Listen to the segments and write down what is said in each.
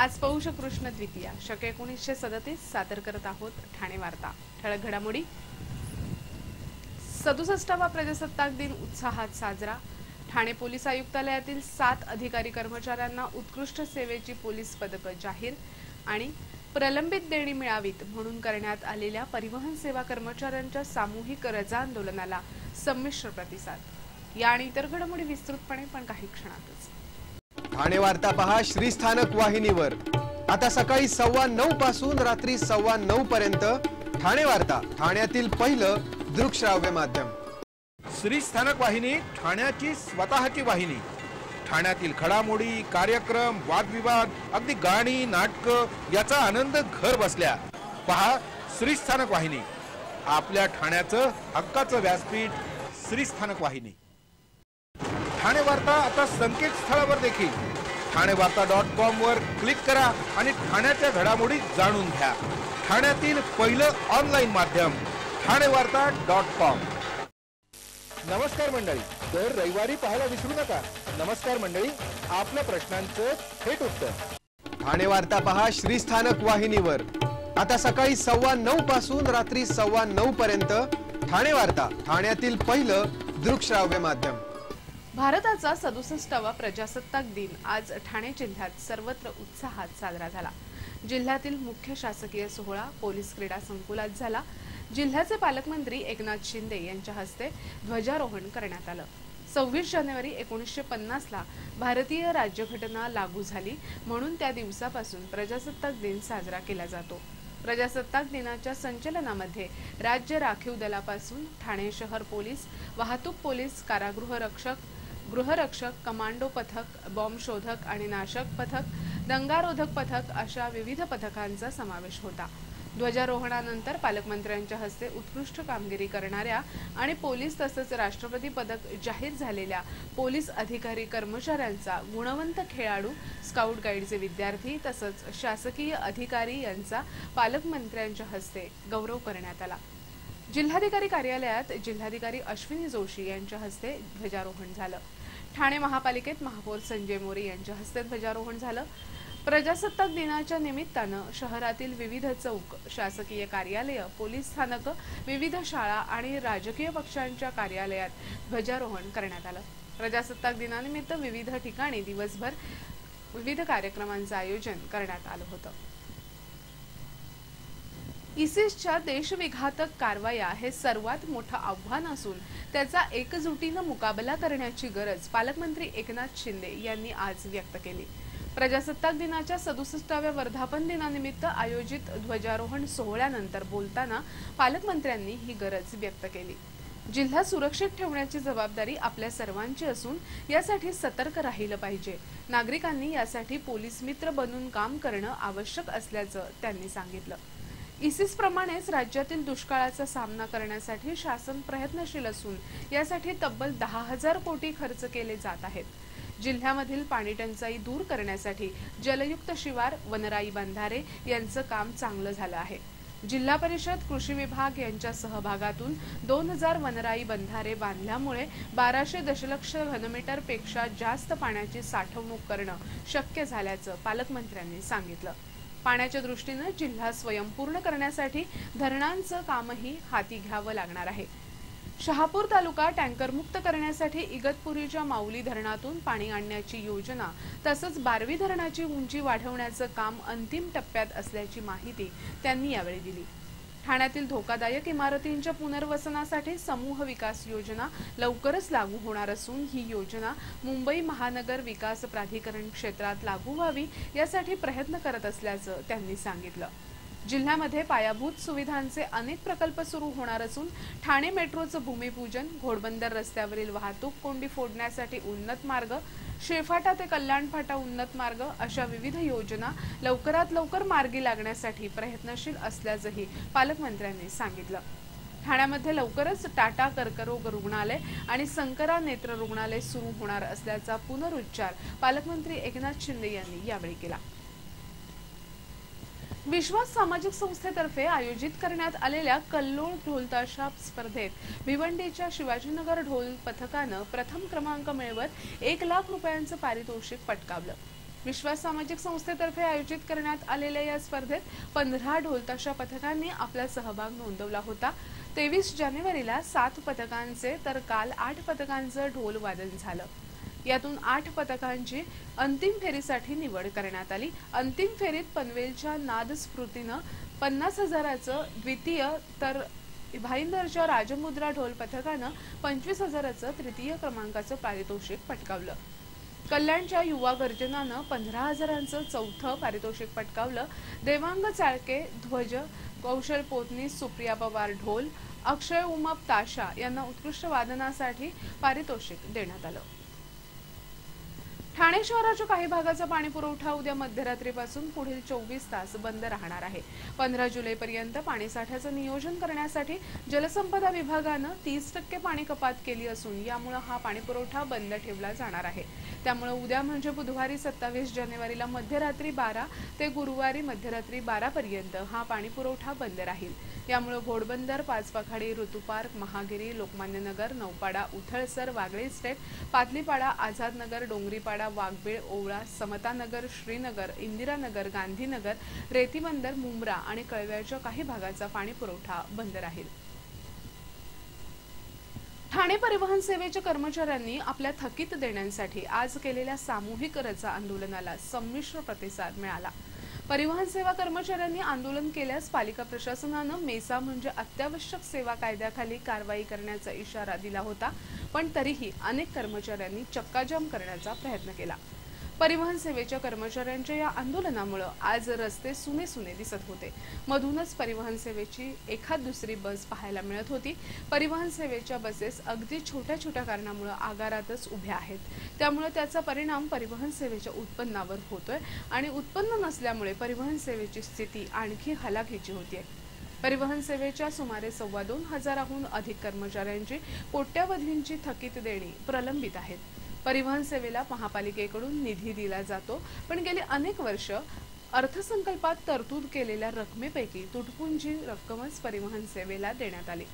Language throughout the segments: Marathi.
आज पौष कृष्ण द्वितीया शके 1937 सादर करत आहोत ठाणे वार्ता। ठळक घडामोडी। 67वा प्रजासत्ताक दिन उत्साहात साजरा। ठाणे पोलीस आयुक्तालयातील 7 अधिकारी कर्मचाऱ्यांना उत्कृष्ट सेवेची पोलीस पदक जाहीर आणि प्रलंबित देणी मिळावीत म्हणून करण्यात आलेल्या परिवहन सेवा कर्मचाऱ्यांच्या सामूहिक रजा आंदोलनाला संमिश्र प्रतिसाद। या आणि इतर घडामोडी विस्तृतपणे पण काही क्षणातच। ठाणे वार्ता पहा श्रीस्थानक वाहिनीवर। आता सकाळी 9:15 पासून रात्री 9:15 पर्यंत ठाणे वार्ता, ठाण्यातील पहिलं दृकश्राव्य माध्यम। श्रीस्थानक वाहिनी ठाण्याची स्वतःची वाहिनी। ठाण्यातील घडामोडी, कार्यक्रम, वादविवाद, अगदी गाणी, नाटक याचा आनंद घर बसल्या पहा श्रीस्थानक वाहिनी। आपल्या ठाण्याचं हक्काचं व्यासपीठ श्रीस्थानक वाहिनी। ठाणे वार्ता आता संकेतस्थळावर देखील ठाणेवार्ता.com वर क्लिक करा आणि ठाण्याच्या घडामोडी जाणून घ्या। ठाण्यातील पहिलं ऑनलाईन माध्यम ठाणेवार्ता.com। नमस्कार मंडळी, दर रविवारी पाहायला विसरू नका। नमस्कार मंडळी, आपल्या प्रश्नांचं थेट उत्तर। ठाणे वार्ता पहा श्रीस्थानक वाहिनीवर। आता सकाळी 9:15 पासून रात्री 9:15 पर्यंत ठाणे वार्ता, ठाण्यातील पहिलं दृकश्राव्य माध्यम। भारताचा 67वा प्रजासत्ताक दिन आज ठाणे जिल्ह्यात सर्वत्र उत्साहात साजरा झाला। जिल्ह्यातील मुख्य शासकीय सोहळा पोलीस क्रीडा संकुलात झाला। जिल्ह्याचे पालकमंत्री एकनाथ शिंदे यांच्या हस्ते ध्वजारोहण करण्यात आलं। 26 जानेवारी 1950 ला भारतीय राज्यघटना लागू झाली म्हणून त्या दिवसापासून प्रजासत्ताक दिन साजरा केला जातो। प्रजासत्ताक दिनाच्या संचलनामध्ये राज्य राखीव दलापासून ठाणे शहर पोलीस, वाहतूक पोलीस, कारागृह रक्षक, गृहरक्षक, कमांडो पथक, बॉम्ब शोधक आणि नाशक पथक, दंगारोधक पथक अशा विविध पथकांचा समावेश होता। ध्वजारोहणानंतर पालकमंत्र्यांच्या हस्ते उत्कृष्ट कामगिरी करणाऱ्या आणि पोलीस तसंच राष्ट्रपती पदक जाहीर झालेल्या पोलीस अधिकारी कर्मचाऱ्यांचा, गुणवंत खेळाडू, स्काउट गाईडचे विद्यार्थी तसंच शासकीय अधिकारी यांचा पालकमंत्र्यांच्या हस्ते गौरव करण्यात आला। जिल्हाधिकारी कार्यालयात जिल्हाधिकारी अश्विनी जोशी यांच्या हस्ते ध्वजारोहण झालं। ठाणे महापालिकेत महापौर संजय मोरे यांच्या हस्ते ध्वजारोहण झालं। प्रजासत्ताक दिनाच्या निमित्तानं शहरातील विविध चौक, शासकीय कार्यालय, पोलीस स्थानक, विविध शाळा आणि राजकीय पक्षांच्या कार्यालयात ध्वजारोहण करण्यात आलं। प्रजासत्ताक दिनानिमित्त विविध ठिकाणी दिवसभर विविध कार्यक्रमांचं आयोजन करण्यात आलं होतं। इसिसच्या देशविघातक कारवाया हे सर्वात मोठं आव्हान असून त्याचा एकजुटीनं मुकाबला करण्याची गरज पालकमंत्री एकनाथ शिंदे यांनी आज व्यक्त केली। प्रजासत्ताक दिनाच्या 67व्या वर्धापन दिनानिमित्त आयोजित ध्वजारोहण सोहळ्यानंतर बोलताना पालकमंत्र्यांनी ही गरज व्यक्त केली। जिल्हा सुरक्षित ठेवण्याची जबाबदारी आपल्या सर्वांची असून यासाठी सतर्क राहिलं पाहिजे। नागरिकांनी यासाठी पोलीस मित्र बनून काम करणं आवश्यक असल्याचं त्यांनी सांगितलं। इसिस प्रमाणेच राज्यातील दुष्काळाचा सामना करण्यासाठी शासन प्रयत्नशील असून यासाठी तब्बल 10,000 कोटी खर्च केले जात आहेत। जिल्ह्यामधील पाणी टंचाई दूर करण्यासाठी जलयुक्त शिवार, वनराई बंधारे यांचं काम चांगलं झालं आहे। जिल्हा परिषद, कृषी विभाग यांच्या सहभागातून 2000 वनराई बंधारे बांधल्यामुळे 1200 दशलक्ष घनमीटर पेक्षा जास्त पाण्याची साठवणूक करणं शक्य झाल्याचं पालकमंत्र्यांनी सांगितलं। पाण्याच्या दृष्टीने जिल्हा स्वयंपूर्ण करण्यासाठी धरणांचं कामही हाती घ्यावं लागणार आहे। शहापूर तालुका टँकरमुक्त करण्यासाठी इगतपुरीच्या माऊली धरणातून पाणी आणण्याची योजना तसंच बारवी धरणाची उंची वाढवण्याचं काम अंतिम टप्प्यात असल्याची माहिती त्यांनी यावेळी दिली। ठाण्यातील धोकादायक इमारतींच्या पुनर्वसनासाठी समूह विकास योजना लवकरच लागू होणार असून ही योजना मुंबई महानगर विकास प्राधिकरण क्षेत्रात लागू व्हावी यासाठी प्रयत्न करत असल्याचं त्यांनी सांगितलं। जिल्ह्यामध्ये पायाभूत सुविधांचे अनेक प्रकल्प सुरू होणार असून ठाणे मेट्रोचं भूमिपूजन, घोडबंदर रस्त्यावरील वाहतूक कोंडी फोडण्यासाठी उन्नत मार्ग, शेफाटा ते कल्याणफाटा उन्नत मार्ग अशा विविध योजना लवकरात लवकर मार्गी लागण्यासाठी प्रयत्नशील असल्याचंही पालकमंत्र्यांनी सांगितलं। ठाण्यामध्ये लवकरच टाटा कर्करोग रुग्णालय आणि संकरा नेत्र रुग्णालय सुरू होणार असल्याचा पुनरुच्चार पालकमंत्री एकनाथ शिंदे यांनी यावेळी केला। विश्वास सामाजिक संस्थेतर्फे आयोजित करण्यात आलेल्या कल्लोळ ढोलताशा स्पर्धेत भिवंडीच्या शिवाजीनगर ढोल पथकानं प्रथम क्रमांक मिळवत 1 लाख रुपयांचं पारितोषिक पटकावलं। विश्वास सामाजिक संस्थेतर्फे आयोजित करण्यात आलेल्या या स्पर्धेत 15 ढोलताशा पथकांनी आपला सहभाग नोंदवला होता। 23 जानेवारीला 7 पथकांचे तर काल 8 पथकांचं ढोल वादन झालं। यातून 8 पथकांची अंतिम फेरीसाठी निवड करण्यात आली। अंतिम फेरीत पनवेलच्या नाद स्फूर्तीनं 50,000चं द्वितीय तर भाईंदरच्या राजमुद्रा ढोल पथकानं 25,000चं तृतीय क्रमांकाचं पारितोषिक पटकावलं। कल्याणच्या युवा गर्जनानं 15,000चं चौथं पारितोषिक पटकावलं। देवांग चाळके ध्वज, कौशल पोतनीस, सुप्रिया पवार ढोल, अक्षय उमप ताशा यांना उत्कृष्ट वादनासाठी पारितोषिक देण्यात आलं। ठाणे शहराच्या काही भागाचा पाणी पुरवठा उद्या मध्यरात्रीपासून पुढील 24 तास बंद राहणार आहे। 15 जुलैपर्यंत पाणीसाठ्याचं नियोजन करण्यासाठी जलसंपदा विभागानं 30% पाणी कपात केली असून यामुळे हा पाणी पुरवठा बंद ठेवला जाणार आहे। त्यामुळे उद्या म्हणजे बुधवारी 27 जानेवारीला मध्यरात्री 12 ते गुरुवारी मध्यरात्री 12 पर्यंत हा पाणी पुरवठा बंद राहील। यामुळे घोडबंदर, पाचपखाडी, ऋतू पार्क, महागिरी, लोकमान्य नगर, नौपाडा, उथळसर, वागळे इस्टेट, पातलीपाडा, आझाद नगर, डोंगरीपाडा, वाघबीळ, ओवळा, समतानगर, श्रीनगर, इंदिरानगर, गांधीनगर, रेतीबंदर, मुंब्रा आणि कळव्याच्या काही भागाचा पाणी पुरवठा बंद राहील। ठाणे परिवहन सेवेच्या कर्मचाऱ्यांनी आपल्या थकीत देण्यांसाठी आज केलेल्या सामूहिक रजा आंदोलनाला संमिश्र प्रतिसाद मिळाला। परिवहन सेवा कर्मचाऱ्यांनी आंदोलन केल्यास पालिका प्रशासनानं मेसा म्हणजे अत्यावश्यक सेवा कायद्याखाली कारवाई करण्याचा इशारा दिला होता, पण तरीही अनेक कर्मचाऱ्यांनी चक्काजाम करण्याचा प्रयत्न केला। परिवहन सेवेच्या कर्मचाऱ्यांच्या या आंदोलनामुळे आज रस्ते सुने दिसत होते। मधूनच परिवहन सेवेची एखाद दुसरी बस पाहायला मिळत होती। परिवहन सेवेच्या बसेस अगदी छोट्या कारणामुळे आगारातच उभ्या आहेत। त्यामुळे त्याचा परिणाम परिवहन सेवेच्या उत्पन्नावर होतोय आणि उत्पन्न नसल्यामुळे परिवहन सेवेची स्थिती आणखी हलाखीची होतीये। परिवहन सेवेच्या सुमारे 2,25,000हून अधिक कर्मचाऱ्यांची कोट्यवधींची थकीत देणी प्रलंबित आहेत। परिवहन सेवेला महापालिकेकडून निधी दिला जातो, पण गेली अनेक वर्ष अर्थसंकल्पात तरतूद केलेल्या रकमेपैकी तुटपुंजी रक्कमच परिवहन सेवेला देण्यात आली।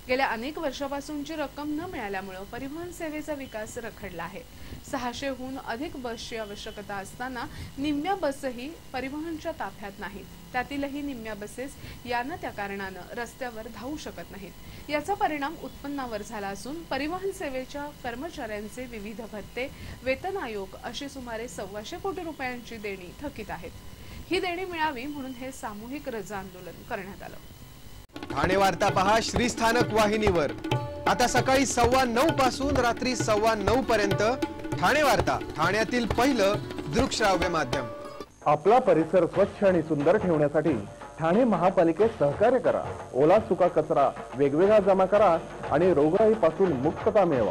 गेल्या अनेक वर्षापासूनची रक्कम न मिळाल्यामुळे परिवहन सेवेचा विकास रखडला आहे। 600हून अधिक बसची आवश्यकता असताना निम्म्या बसही परिवहनच्या ताफ्यात नाहीत। त्यातीलही निम्म्या बसेस यानं त्या कारणानं रस्त्यावर धावू शकत नाहीत। याचा परिणाम उत्पन्नावर झाला असून परिवहन सेवेच्या कर्मचाऱ्यांचे विविध भत्ते, वेतन आयोग अशी सुमारे 125 कोटी रुपयांची देणी थकीत आहेत। ही देणी मिळावी म्हणून हे सामूहिक रजा आंदोलन करण्यात आलं। ठाणे वार्ता पहा श्रीस्थानक वाहिनीवर। आता सकाळी 9:15 पासून रात्री 9:15 पर्यंत ठाणे वार्ता, ठाण्यातील पहिलं दृकश्राव्य माध्यम। आपला परिसर स्वच्छ आणि सुंदर ठेवण्यासाठी ठाणे महापालिकेत सहकार्य करा। ओला सुका कचरा वेगवेगळा जमा करा आणि रोगराईपासून मुक्तता मिळवा।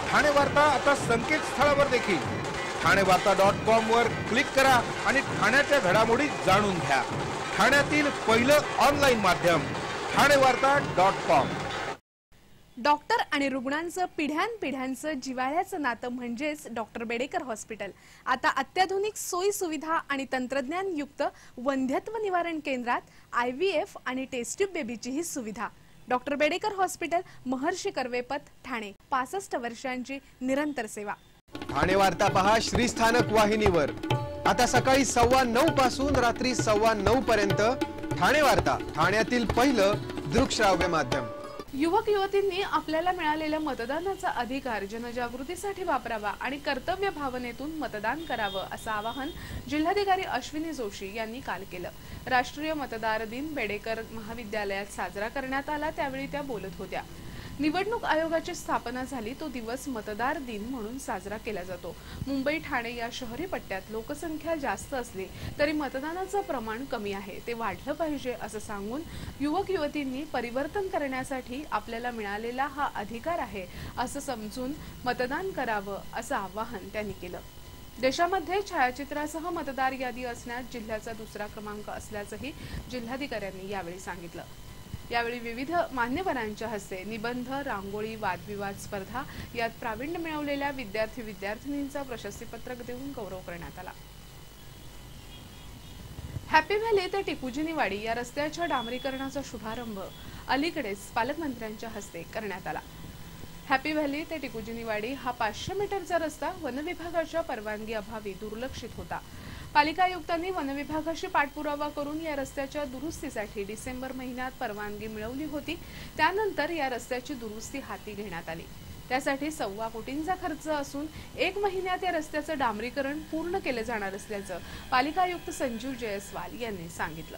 ठाणे वार्ता आता संकेतस्थळावर देखील ठाणेवार्ता.com वर क्लिक करा आणि ठाण्याच्या घडामोडी जाणून घ्या। ठाण्यातील पहिलं ऑनलाईन माध्यम ठाणेवार्ता.com। डॉक्टर आणि रुग्णांचं पिढ्यानपिढ्यांचं जिव्हाळ्याचं नातं म्हणजेच डॉक्टर बेडेकर हॉस्पिटल आता अत्याधुनिक सोयी सुविधा आणि तंत्रज्ञान युक्त वंध्यत्व निवारण केंद्रात IVF आणि टेस्ट ट्यूब बेबीची ही सुविधा। डॉक्टर बेडेकर हॉस्पिटल, महर्षी कर्वेपथ, ठाणे। 65 वर्षांची निरंतर सेवा। ठाणे वार्ता पहा श्रीस्थानक वाहिनीवर। आता सकाळी 9:15 पासून रात्री 9:15 पर्यंत ठाणे वार्ता, ठाण्यातील पहिलं दृकश्राव्य माध्यम। युवक युवतींनी आपल्याला मिळालेल्या मतदानाचा अधिकार जनजागृतीसाठी वापरावा आणि कर्तव्य भावनेतून मतदान करावं असं आवाहन जिल्हाधिकारी अश्विनी जोशी यांनी काल केलं। राष्ट्रीय मतदार दिन बेडेकर महाविद्यालयात साजरा करण्यात आला, त्यावेळी त्या बोलत होत्या। निवडणूक आयोगाची स्थापना झाली तो दिवस मतदार दिन म्हणून साजरा केला जातो। मुंबई, ठाणे या शहरी पट्ट्यात लोकसंख्या जास्त असली तरी मतदानाचं प्रमाण कमी आहे, ते वाढलं पाहिजे असं सांगून युवक युवतींनी परिवर्तन करण्यासाठी आपल्याला मिळालेला हा अधिकार आहे असं समजून मतदान करावं असं आवाहन त्यांनी केलं। देशामध्ये छायाचित्रासह मतदार यादी असण्यात जिल्ह्याचा दुसरा क्रमांक असल्याचंही जिल्हाधिकाऱ्यांनी यावेळी सांगितलं। यावेळी विविध मान्यवरांच्या हस्ते निबंध, रांगोळी, वादविवाद स्पर्धा यात प्रावीण्य मिळवलेल्या विद्यार्थी विद्यार्थिनींचा प्रशस्तीपत्रक देऊन गौरव करण्यात आला। हॅपी व्हॅली ते टिपूजीनीवाडी या रस्त्याच्या डांबरीकरणाचा शुभारंभ अलीकडेच पालकमंत्र्यांच्या हस्ते करण्यात आला। हॅपी व्हॅली ते टिकुजिनीवाडी हा 500 मीटरचा रस्ता वनविभागाच्या परवानगी अभावी दुर्लक्षित होता। पालिका आयुक्तांनी वनविभागाशी पाठपुरावा करून या रस्त्याच्या दुरुस्तीसाठी डिसेंबर महिन्यात परवानगी मिळवली होती। त्यानंतर या रस्त्याची दुरुस्ती हाती घेण्यात आली। त्यासाठी 1.25 कोटींचा खर्च असून 1 महिन्यात या रस्त्याचं डांबरीकरण पूर्ण केले जाणार असल्याचं पालिका आयुक्त संजीव जयस्वाल यांनी सांगितलं।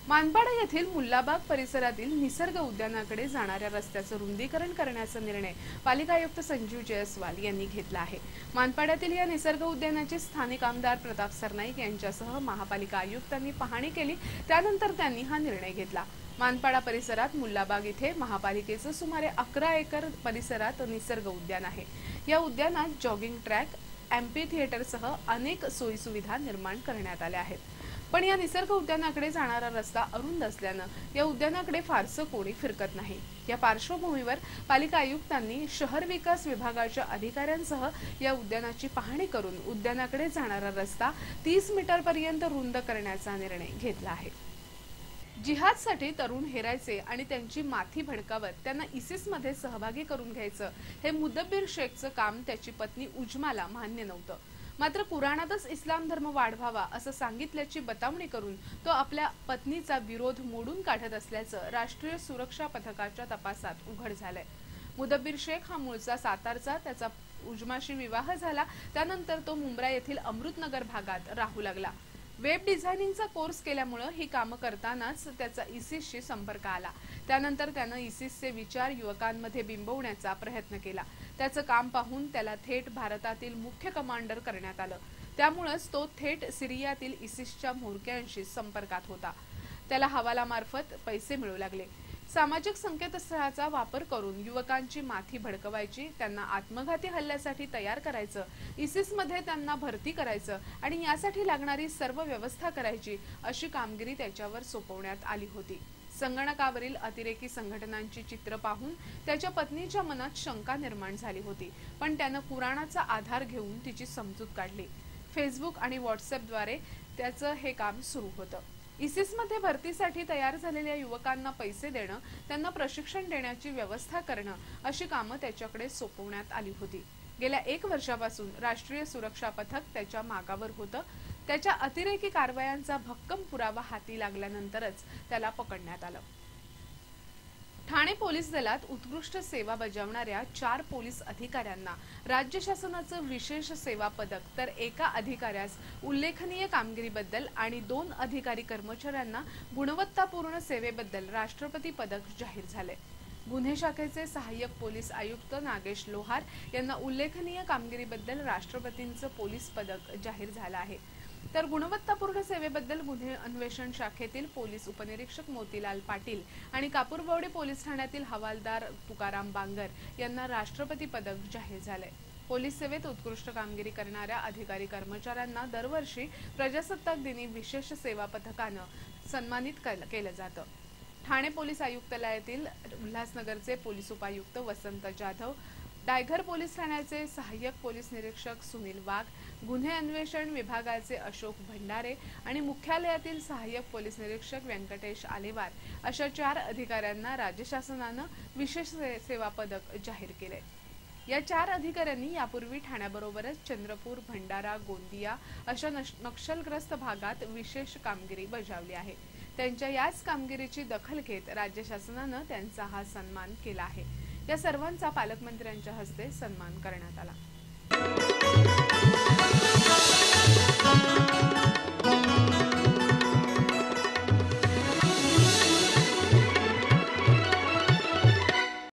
मानपाडा येथील मुल्लाबाग परिसरातील निसर्ग उद्यानाकडे जाणाऱ्या रस्त्याचं रुंदीकरण करण्याचा निर्णय पालिका आयुक्त संजीव जयस्वाल यांनी घेतला आहे। मानपाड्यातील या निसर्ग उद्यानाचे स्थानिक आमदार प्रताप सरनाईक यांच्यासह महापालिका आयुक्तांनी पाहणी केली। त्यानंतर त्यांनी हा निर्णय घेतला। मानपाडा परिसरात मुल्लाबाग इथे महापालिकेचं सुमारे 11 एकर परिसरात निसर्ग उद्यान आहे। या उद्यानात जॉगिंग ट्रॅक, एम्पी थिएटरसह अनेक सोयीसुविधा निर्माण करण्यात आल्या आहेत। पण या निसर्ग उद्यानाकडे जाणारा रस्ता अरुंद असल्यानं या उद्यानाकडे फारसं कोणी फिरकत नाही। या पार्श्वभूमीवर पालिका आयुक्तांनी शहर विकास विभागाच्या अधिकाऱ्यांसह या उद्यानाची पाहणी करून उद्यानाकडे जाणारा रस्ता 30 मीटरपर्यंत रुंद करण्याचा निर्णय घेतला आहे। जिहादसाठी तरुण हेरायचे आणि त्यांची माथी भडकावत त्यांना इसिसमध्ये सहभागी करून घ्यायचं हे मुदब्बिर शेखचं काम त्याची पत्नी उजमाला मान्य नव्हतं। मात्र कुराणातच इस्लाम धर्म वाढवावा असं सांगितल्याची बतावणी करून तो आपल्या पत्नीचा विरोध मोडून काढत असल्याचं राष्ट्रीय सुरक्षा पथकाच्या तपासात उघड झालंय। मुदब्बिर शेख हा मूळचा सातारचा, त्याचा उजमाशी विवाह झाला। त्यानंतर तो मुंब्रा येथील अमृतनगर भागात राहू लागला। वेब डिझायनिंगचा कोर्स केल्यामुळे ही कामं करतानाच त्याचा इसिसशी संपर्क आला। त्यानंतर त्यानं इसिसचे विचार युवकांमध्ये बिंबवण्याचा प्रयत्न केला। त्याचं काम पाहून त्याला थेट भारतातील मुख्य कमांडर करण्यात आलं। त्यामुळेच तो थेट सिरियातील इसिसच्या म्होरक्यांशी संपर्कात होता। त्याला हवालामार्फत पैसे मिळू लागले। सामाजिक संकेतस्थळाचा वापर करून युवकांची माथी भडकवायची, त्यांना आत्मघाती हल्ल्यासाठी तयार करायचं, इसिसमध्ये त्यांना भरती करायचं आणि यासाठी लागणारी सर्व व्यवस्था करायची अशी कामगिरी त्याच्यावर सोपवण्यात आली होती। संगणकावरील अतिरेकी संघटनांची चित्र पाहून त्याच्या पत्नीच्या मनात शंका निर्माण झाली होती। पण त्यानं कुराणाचा आधार घेऊन तिची समजूत काढली। फेसबुक आणि व्हॉट्सअपद्वारे त्याचं हे काम सुरू होतं। इसिसमध्ये भरतीसाठी तयार झालेल्या युवकांना पैसे देणं, त्यांना प्रशिक्षण देण्याची व्यवस्था करणं अशी कामं त्याच्याकडे सोपवण्यात आली होती। गेल्या 1 वर्षापासून राष्ट्रीय सुरक्षा पथक त्याच्या मागावर होतं। त्याच्या अतिरेकी कारवायांचा भक्कम पुरावा हाती लागल्यानंतरच त्याला पकडण्यात आलं। ठाणे पोलीस दलात उत्कृष्ट सेवा बजावणाऱ्या 4 पोलीस अधिकाऱ्यांना राज्य शासनाचं विशेष सेवा पदक, तर एका अधिकाऱ्यास उल्लेखनीय कामगिरीबद्दल आणि 2 अधिकारी कर्मचाऱ्यांना गुणवत्तापूर्ण सेवेबद्दल राष्ट्रपती पदक जाहीर झाले। गुन्हे शाखेचे सहाय्यक पोलीस आयुक्त नागेश लोहार यांना उल्लेखनीय कामगिरीबद्दल राष्ट्रपतींचं पोलीस पदक जाहीर झालं आहे। तर गुणवत्तापूर्ण सेवेबद्दल गुन्हे अन्वेषण शाखेतील पोलीस उपनिरीक्षक मोतीलाल पाटील आणि कापूरबावडी पोलीस ठाण्यातील हवालदार तुकाराम बांगर यांना राष्ट्रपती पदक जाहीर झाले। पोलीस सेवेत उत्कृष्ट कामगिरी करणाऱ्या अधिकारी कर्मचाऱ्यांना दरवर्षी प्रजासत्ताक दिनी विशेष सेवा पथकानं सन्मानित केलं जातं। ठाणे पोलीस आयुक्तालयातील उल्हासनगरचे पोलीस उपायुक्त वसंत जाधव, डायघर पोलीस ठाण्याचे सहाय्यक पोलीस निरीक्षक सुनील वाघ, गुन्हे अन्वेषण विभागाचे अशोक भंडारे आणि मुख्यालयातील सहाय्यक पोलीस निरीक्षक व्यंकटेश आलेवार अशा 4 अधिकाऱ्यांना राज्य शासनानं विशेष सेवा पदक जाहीर केले। या 4 अधिकाऱ्यांनी यापूर्वी ठाण्याबरोबरच चंद्रपूर, भंडारा, गोंदिया अशा नक्षलग्रस्त भागात विशेष कामगिरी बजावली आहे। त्यांच्या याच कामगिरीची दखल घेत राज्य शासनानं त्यांचा हा सन्मान केला आहे। या सर्वांचा पालकमंत्र्यांच्या हस्ते सन्मान करण्यात आला।